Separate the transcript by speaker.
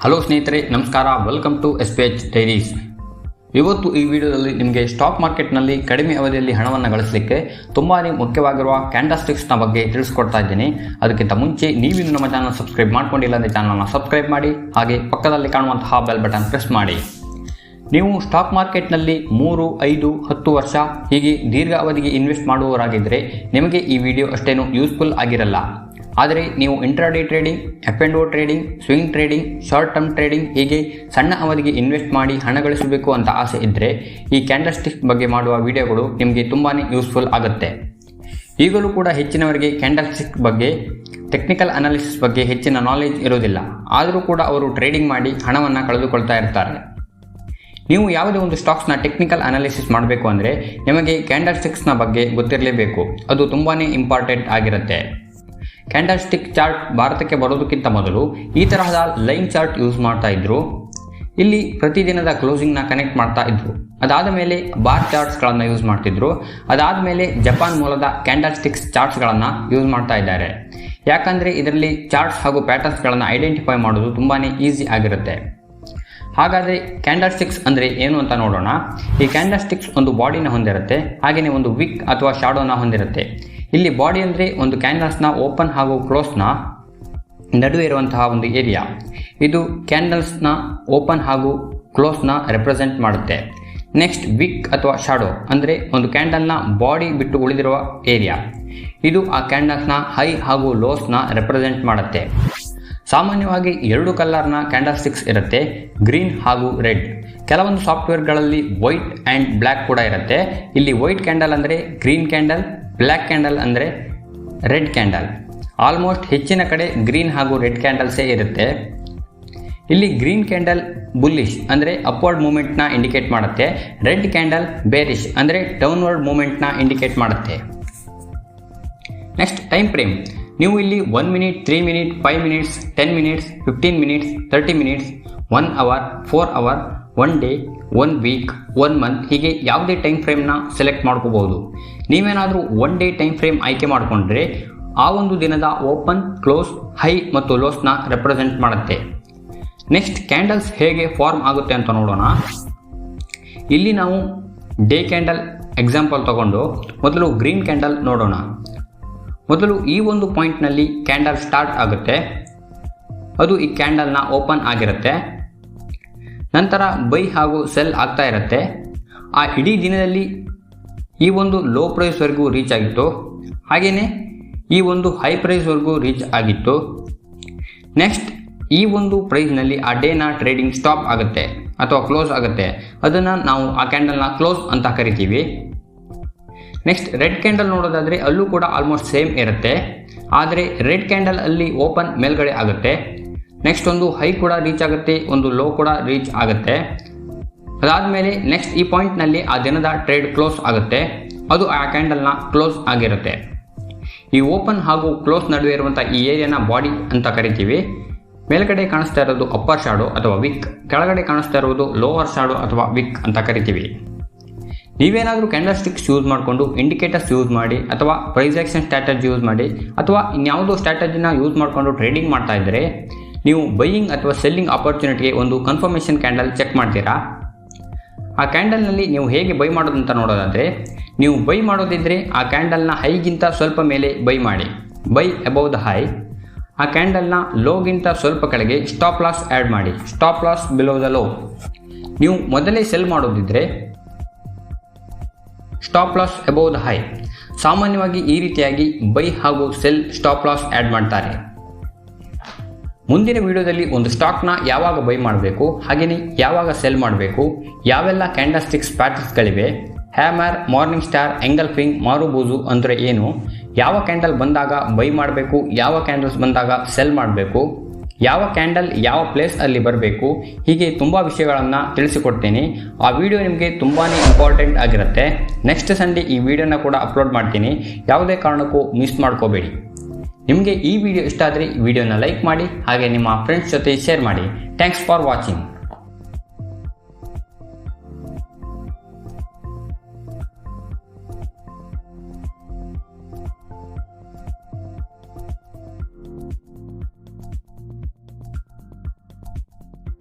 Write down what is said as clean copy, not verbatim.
Speaker 1: Hello ಸ್ನೇಹಿತರೆ, ನಮಸ್ಕಾರ. Welcome to SPH diaries. ಇವತ್ತು ಈ ವಿಡಿಯೋದಲ್ಲಿ ನಿಮಗೆ ಸ್ಟಾಕ್ ಮಾರ್ಕೆಟ್ನಲ್ಲಿ ಕಡಿಮೆ ಅವಧಿಯಲ್ಲಿ ಹಣವನ್ನು ಗಳಿಸಲಿಕ್ಕೆ ತುಂಬಾ ಮುಖ್ಯವಾಗಿರುವ ಕ್ಯಾಂಡಲ್ಸ್ಟಿಕ್ಸ್ನ ಬಗ್ಗೆ ತಿಳಿಸ್ಕೊಡ್ತಾ ಇದ್ದೀನಿ. ಅದಕ್ಕಿಂತ ಮುಂಚೆ ನೀವಿನ್ನು ನಮ್ಮ ಚಾನಲ್ ಸಬ್ಸ್ಕ್ರೈಬ್ ಮಾಡ್ಕೊಂಡಿಲ್ಲ ಅಂದರೆ ಚಾನಲ್ನ ಸಬ್ಸ್ಕ್ರೈಬ್ ಮಾಡಿ, ಹಾಗೆ ಪಕ್ಕದಲ್ಲಿ ಕಾಣುವಂತಹ ಬೆಲ್ ಬಟನ್ ಪ್ರೆಸ್ ಮಾಡಿ. ನೀವು ಸ್ಟಾಕ್ ಮಾರ್ಕೆಟ್ನಲ್ಲಿ 3, 5, 10 ವರ್ಷ ಹೀಗೆ ದೀರ್ಘ ಅವಧಿಗೆ ಇನ್ವೆಸ್ಟ್ ಮಾಡುವವರಾಗಿದ್ದರೆ ನಿಮಗೆ ಈ ವಿಡಿಯೋ ಅಷ್ಟೇನು ಯೂಸ್ಫುಲ್ ಆಗಿರಲ್ಲ. ಆದರೆ ನೀವು intraday trading, F&O trading, swing trading, short term trading ಹೀಗೆ ಸಣ್ಣ ಅವಧಿಗೆ ಇನ್ವೆಸ್ಟ್ ಮಾಡಿ ಹಣ ಗಳಿಸಬೇಕು ಅಂತ ಆಸೆ ಇದ್ದರೆ ಈ ಕ್ಯಾಂಡಲ್ಸ್ಟಿಕ್ ಬಗ್ಗೆ ಮಾಡುವ ವಿಡಿಯೋಗಳು ನಿಮಗೆ ತುಂಬಾ ಯೂಸ್ಫುಲ್ ಆಗುತ್ತೆ. ಈಗಲೂ ಕೂಡ ಹೆಚ್ಚಿನವರಿಗೆ ಕ್ಯಾಂಡಲ್ಸ್ಟಿಕ್ ಬಗ್ಗೆ, ಟೆಕ್ನಿಕಲ್ ಅನಾಲಿಸಿಸ್ ಬಗ್ಗೆ ಹೆಚ್ಚಿನ ನಾಲೆಜ್ ಇರೋದಿಲ್ಲ. ಆದರೂ ಕೂಡ ಅವರು ಟ್ರೇಡಿಂಗ್ ಮಾಡಿ ಹಣವನ್ನು ಕಳೆದುಕೊಳ್ತಾ ಇರ್ತಾರೆ. ನೀವು ಯಾವುದೇ ಒಂದು ಸ್ಟಾಕ್ಸ್ನ ಟೆಕ್ನಿಕಲ್ ಅನಾಲಿಸಿಸ್ ಮಾಡಬೇಕು ಅಂದರೆ ನಿಮಗೆ ಕ್ಯಾಂಡಲ್ಸ್ಟಿಕ್ಸ್ನ ಬಗ್ಗೆ ಗೊತ್ತಿರಲೇಬೇಕು. ಅದು ತುಂಬಾ ಇಂಪಾರ್ಟೆಂಟ್ ಆಗಿರುತ್ತೆ. ಕ್ಯಾಂಡಲ್ಸ್ಟಿಕ್ ಚಾರ್ಟ್ ಭಾರತಕ್ಕೆ ಬರೋದಕ್ಕಿಂತ ಮೊದಲು ಈ ತರಹದ ಲೈನ್ ಚಾರ್ಟ್ ಯೂಸ್ ಮಾಡ್ತಾ ಇದ್ರು. ಇಲ್ಲಿ ಪ್ರತಿದಿನದ ಕ್ಲೋಸಿಂಗ್ನ ಕನೆಕ್ಟ್ ಮಾಡ್ತಾ ಇದ್ರು. ಅದಾದ ಮೇಲೆ ಬಾರ್ ಚಾರ್ಟ್ಸ್ಗಳನ್ನು ಯೂಸ್ ಮಾಡ್ತಿದ್ರು. ಅದಾದ ಮೇಲೆ ಜಪಾನ್ ಮೂಲದ ಕ್ಯಾಂಡಲ್ಸ್ಟಿಕ್ಸ್ ಚಾರ್ಟ್ಸ್ಗಳನ್ನು ಯೂಸ್ ಮಾಡ್ತಾ ಇದ್ದಾರೆ. ಯಾಕಂದರೆ ಇದರಲ್ಲಿ ಚಾರ್ಟ್ಸ್ ಹಾಗೂ ಪ್ಯಾಟರ್ನ್ಸ್ಗಳನ್ನು ಐಡೆಂಟಿಫೈ ಮಾಡೋದು ತುಂಬಾ ಈಸಿ ಆಗಿರುತ್ತೆ. ಹಾಗಾದರೆ ಕ್ಯಾಂಡಲ್ಸ್ಟಿಕ್ಸ್ ಅಂದರೆ ಏನು ಅಂತ ನೋಡೋಣ. ಈ ಕ್ಯಾಂಡಲ್ಸ್ಟಿಕ್ಸ್ ಒಂದು ಬಾಡಿನ ಹೊಂದಿರುತ್ತೆ, ಹಾಗೆಯೇ ಒಂದು ವಿಕ್ ಅಥವಾ ಶಾಡೋನ ಹೊಂದಿರುತ್ತೆ. ಇಲ್ಲಿ ಬಾಡಿ ಅಂದರೆ ಒಂದು ಕ್ಯಾಂಡಲ್ಸ್ನ ಓಪನ್ ಹಾಗೂ ಕ್ಲೋಸ್ನ ನಡುವೆ ಇರುವಂತಹ ಒಂದು ಏರಿಯಾ. ಇದು ಕ್ಯಾಂಡಲ್ಸ್ನ ಓಪನ್ ಹಾಗೂ ಕ್ಲೋಸ್ನ ರೆಪ್ರೆಸೆಂಟ್ ಮಾಡುತ್ತೆ. ನೆಕ್ಸ್ಟ್ ವಿಕ್ ಅಥವಾ ಶಾಡೋ ಅಂದರೆ ಒಂದು ಕ್ಯಾಂಡಲ್ನ ಬಾಡಿ ಬಿಟ್ಟು ಉಳಿದಿರುವ ಏರಿಯಾ. ಇದು ಆ ಕ್ಯಾಂಡಲ್ಸ್ನ ಹೈ ಹಾಗೂ ಲೋಸ್ನ ರೆಪ್ರೆಸೆಂಟ್ ಮಾಡುತ್ತೆ. ಸಾಮಾನ್ಯವಾಗಿ 2 ಕಲರ್ನ ಕ್ಯಾಂಡಲ್ಸ್ಟಿಕ್ಸ್ ಇರುತ್ತೆ, ಗ್ರೀನ್ ಹಾಗೂ ರೆಡ್. ಕೆಲವೊಂದು ಸಾಫ್ಟ್ವೇರ್ಗಳಲ್ಲಿ ವೈಟ್ ಆ್ಯಂಡ್ ಬ್ಲ್ಯಾಕ್ ಕೂಡ ಇರುತ್ತೆ. ಇಲ್ಲಿ ವೈಟ್ ಕ್ಯಾಂಡಲ್ ಅಂದರೆ ಗ್ರೀನ್ ಕ್ಯಾಂಡಲ್, ಬ್ಲ್ಯಾಕ್ ಕ್ಯಾಂಡಲ್ ಅಂದರೆ ರೆಡ್ ಕ್ಯಾಂಡಲ್. ಆಲ್ಮೋಸ್ಟ್ ಹೆಚ್ಚಿನ ಕಡೆ ಗ್ರೀನ್ ಹಾಗೂ ರೆಡ್ ಕ್ಯಾಂಡಲ್ಸೇ ಇರುತ್ತೆ. ಇಲ್ಲಿ ಗ್ರೀನ್ ಕ್ಯಾಂಡಲ್ ಬುಲ್ಲಿಶ್ ಅಂದರೆ ಅಪ್ವರ್ಡ್ ಮೂಮೆಂಟ್ನ ಇಂಡಿಕೇಟ್ ಮಾಡುತ್ತೆ. ರೆಡ್ ಕ್ಯಾಂಡಲ್ ಬೇರಿಶ್ ಅಂದರೆ ಡೌನ್ವರ್ಡ್ ಮೂಮೆಂಟ್ನ ಇಂಡಿಕೇಟ್ ಮಾಡುತ್ತೆ. Next time frame. ನೀವು ಇಲ್ಲಿ 1 minute, 3 minute, 5 minutes, 10 minutes, 15 minutes, 30 minutes, 1 hour, 4 hour, 1 day, 1 week, 1 month ಹೀಗೆ ಯಾವುದೇ ಟೈಮ್ ಫ್ರೇಮ್ನ ಸೆಲೆಕ್ಟ್ ಮಾಡ್ಕೋಬಹುದು. ನೀವೇನಾದರೂ 1 ಡೇ ಟೈಮ್ ಫ್ರೇಮ್ ಆಯ್ಕೆ ಮಾಡಿಕೊಂಡ್ರೆ ಆ ಒಂದು ದಿನದ ಓಪನ್, ಕ್ಲೋಸ್, ಹೈ ಮತ್ತು ಲೋಸ್ನ ರೆಪ್ರೆಸೆಂಟ್ ಮಾಡುತ್ತೆ. ನೆಕ್ಸ್ಟ್ ಕ್ಯಾಂಡಲ್ಸ್ ಹೇಗೆ ಫಾರ್ಮ್ ಆಗುತ್ತೆ ಅಂತ ನೋಡೋಣ. ಇಲ್ಲಿ ನಾವು ಡೇ ಕ್ಯಾಂಡಲ್ ಎಕ್ಸಾಂಪಲ್ ತಗೊಂಡು ಮೊದಲು ಗ್ರೀನ್ ಕ್ಯಾಂಡಲ್ ನೋಡೋಣ. ಮೊದಲು ಈ ಒಂದು ಪಾಯಿಂಟ್ನಲ್ಲಿ ಕ್ಯಾಂಡಲ್ ಸ್ಟಾರ್ಟ್ ಆಗುತ್ತೆ. ಅದು ಈ ಕ್ಯಾಂಡಲ್ನ ಓಪನ್ ಆಗಿರುತ್ತೆ. ನಂತರ ಬೈ ಹಾಗೂ ಸೆಲ್ ಆಗ್ತಾ ಇರುತ್ತೆ. ಆ ಇಡೀ ದಿನದಲ್ಲಿ ಈ ಒಂದು ಲೋ ಪ್ರೈಸ್ವರೆಗೂ ರೀಚ್ ಆಗಿತ್ತು, ಹಾಗೆಯೇ ಈ ಒಂದು ಹೈ ಪ್ರೈಸ್ವರೆಗೂ ರೀಚ್ ಆಗಿತ್ತು. ನೆಕ್ಸ್ಟ್ ಈ ಒಂದು ಪ್ರೈಸ್ನಲ್ಲಿ ಆ ಡೇನ ಟ್ರೇಡಿಂಗ್ ಸ್ಟಾಪ್ ಆಗುತ್ತೆ ಅಥವಾ ಕ್ಲೋಸ್ ಆಗುತ್ತೆ. ಅದನ್ನು ನಾವು ಆ ಕ್ಯಾಂಡಲ್ನ ಕ್ಲೋಸ್ ಅಂತ ಕರಿತೀವಿ. ನೆಕ್ಸ್ಟ್ ರೆಡ್ ಕ್ಯಾಂಡಲ್ ನೋಡೋದಾದರೆ ಅಲ್ಲೂ ಕೂಡ ಆಲ್ಮೋಸ್ಟ್ ಸೇಮ್ ಇರುತ್ತೆ. ಆದರೆ ರೆಡ್ ಕ್ಯಾಂಡಲ್ ಅಲ್ಲಿ ಓಪನ್ ಮೇಲ್ಗಡೆ ಆಗುತ್ತೆ. ನೆಕ್ಸ್ಟ್ ಒಂದು ಹೈ ಕೂಡ ರೀಚ್ ಆಗುತ್ತೆ, ಒಂದು ಲೋ ಕೂಡ ರೀಚ್ ಆಗುತ್ತೆ. ಅದಾದಮೇಲೆ ನೆಕ್ಸ್ಟ್ ಈ ಪಾಯಿಂಟ್ನಲ್ಲಿ ಆ ದಿನದ ಟ್ರೇಡ್ ಕ್ಲೋಸ್ ಆಗುತ್ತೆ. ಅದು ಆ ಕ್ಯಾಂಡಲ್ನ ಕ್ಲೋಸ್ ಆಗಿರುತ್ತೆ. ಈ ಓಪನ್ ಹಾಗೂ ಕ್ಲೋಸ್ ನಡುವೆ ಇರುವಂಥ ಈ ಏರಿಯಾನ ಬಾಡಿ ಅಂತ ಕರಿತೀವಿ. ಮೇಲ್ಗಡೆ ಕಾಣಿಸ್ತಾ ಇರೋದು ಅಪ್ಪರ್ ಶಾಡೋ ಅಥವಾ ವಿಕ್, ಕೆಳಗಡೆ ಕಾಣಿಸ್ತಾ ಇರುವುದು ಲೋವರ್ ಶಾಡೋ ಅಥವಾ ವಿಕ್ ಅಂತ ಕರಿತೀವಿ. ನೀವೇನಾದರೂ ಕ್ಯಾಂಡಲ್ಸ್ಟಿಕ್ಸ್ ಯೂಸ್ ಮಾಡಿಕೊಂಡು ಇಂಡಿಕೇಟರ್ಸ್ ಯೂಸ್ ಮಾಡಿ ಅಥವಾ ಪ್ರೈಸ್ ಆಕ್ಷನ್ ಸ್ಟ್ರಾಟಜಿ ಯೂಸ್ ಮಾಡಿ ಅಥವಾ ಇನ್ಯಾವುದೋ ಸ್ಟ್ರಾಟಜಿನ ಯೂಸ್ ಮಾಡಿಕೊಂಡು ಟ್ರೇಡಿಂಗ್ ಮಾಡ್ತಾ ಇದ್ದರೆ ನೀವು ಬೈಯಿಂಗ್ ಅಥವಾ ಸೆಲ್ಲಿಂಗ್ ಆಪರ್ಚುನಿಟಿಗೆ ಒಂದು ಕನ್ಫರ್ಮೇಷನ್ ಕ್ಯಾಂಡಲ್ ಚೆಕ್ ಮಾಡ್ತೀರಾ. ಆ ಕ್ಯಾಂಡಲ್ನಲ್ಲಿ ನೀವು ಹೇಗೆ ಬೈ ಮಾಡೋದು ಅಂತ ನೋಡೋದಾದರೆ, ನೀವು ಬೈ ಮಾಡೋದಿದ್ದರೆ ಆ ಕ್ಯಾಂಡಲ್ನ ಹೈಗಿಂತ ಸ್ವಲ್ಪ ಮೇಲೆ ಬೈ ಮಾಡಿ, ಬೈ ಅಬೌವ್ ದ ಹೈ. ಆ ಕ್ಯಾಂಡಲ್ನ ಲೋಗಿಂತ ಸ್ವಲ್ಪ ಕೆಳಗೆ ಸ್ಟಾಪ್ ಲಾಸ್ ಆ್ಯಡ್ ಮಾಡಿ, stop loss below the low. ನೀವು ಮೊದಲೇ ಸೆಲ್ ಮಾಡೋದಿದ್ದರೆ stop loss above the high. ಸಾಮಾನ್ಯವಾಗಿ ಈ ರೀತಿಯಾಗಿ ಬೈ ಹಾಗೂ ಸೆಲ್ ಸ್ಟಾಪ್ ಲಾಸ್ ಆ್ಯಡ್ ಮಾಡ್ತಾರೆ. ಮುಂದಿನ ವಿಡಿಯೋದಲ್ಲಿ ಒಂದು ಸ್ಟಾಕ್ನ ಯಾವಾಗ ಬೈ ಮಾಡಬೇಕು, ಹಾಗೆಯೇ ಯಾವಾಗ ಸೆಲ್ ಮಾಡಬೇಕು, ಯಾವೆಲ್ಲ ಕ್ಯಾಂಡಲ್ಸ್ಟಿಕ್ಸ್ ಪ್ಯಾಟರ್ನ್ಸ್ಗಳಿವೆ, ಹ್ಯಾಮರ್, ಮಾರ್ನಿಂಗ್ ಸ್ಟಾರ್, ಎಂಗಲ್ಫಿಂಗ್, ಮಾರುಬೂಜು ಅಂದರೆ ಏನು, ಯಾವ ಕ್ಯಾಂಡಲ್ ಬಂದಾಗ ಬೈ ಮಾಡಬೇಕು, ಯಾವ ಕ್ಯಾಂಡಲ್ಸ್ ಬಂದಾಗ ಸೆಲ್ ಮಾಡಬೇಕು, ಯಾವ ಕ್ಯಾಂಡಲ್ ಯಾವ ಪ್ಲೇಸ್ ಅಲ್ಲಿ ಬರಬೇಕು, ಹೀಗೆ ತುಂಬ ವಿಷಯಗಳನ್ನು ತಿಳಿಸಿಕೊಡ್ತೀನಿ. ಆ ವಿಡಿಯೋ ನಿಮಗೆ ತುಂಬಾ ಇಂಪಾರ್ಟೆಂಟ್ ಆಗಿರುತ್ತೆ. ನೆಕ್ಸ್ಟ್ ಸಂಡೇ ಈ ವಿಡಿಯೋನ ಕೂಡ ಅಪ್ಲೋಡ್ ಮಾಡ್ತೀನಿ. ಯಾವುದೇ ಕಾರಣಕ್ಕೂ ಮಿಸ್ ಮಾಡ್ಕೋಬೇಡಿ. ನಿಮಗೆ ಈ ವಿಡಿಯೋ ಇಷ್ಟ ಆದರೆ ಈ ವಿಡಿಯೋನ ಲೈಕ್ ಮಾಡಿ, ಹಾಗೆ ನಿಮ್ಮ ಫ್ರೆಂಡ್ಸ್ ಜೊತೆ ಶೇರ್ ಮಾಡಿ. Thanks for watching.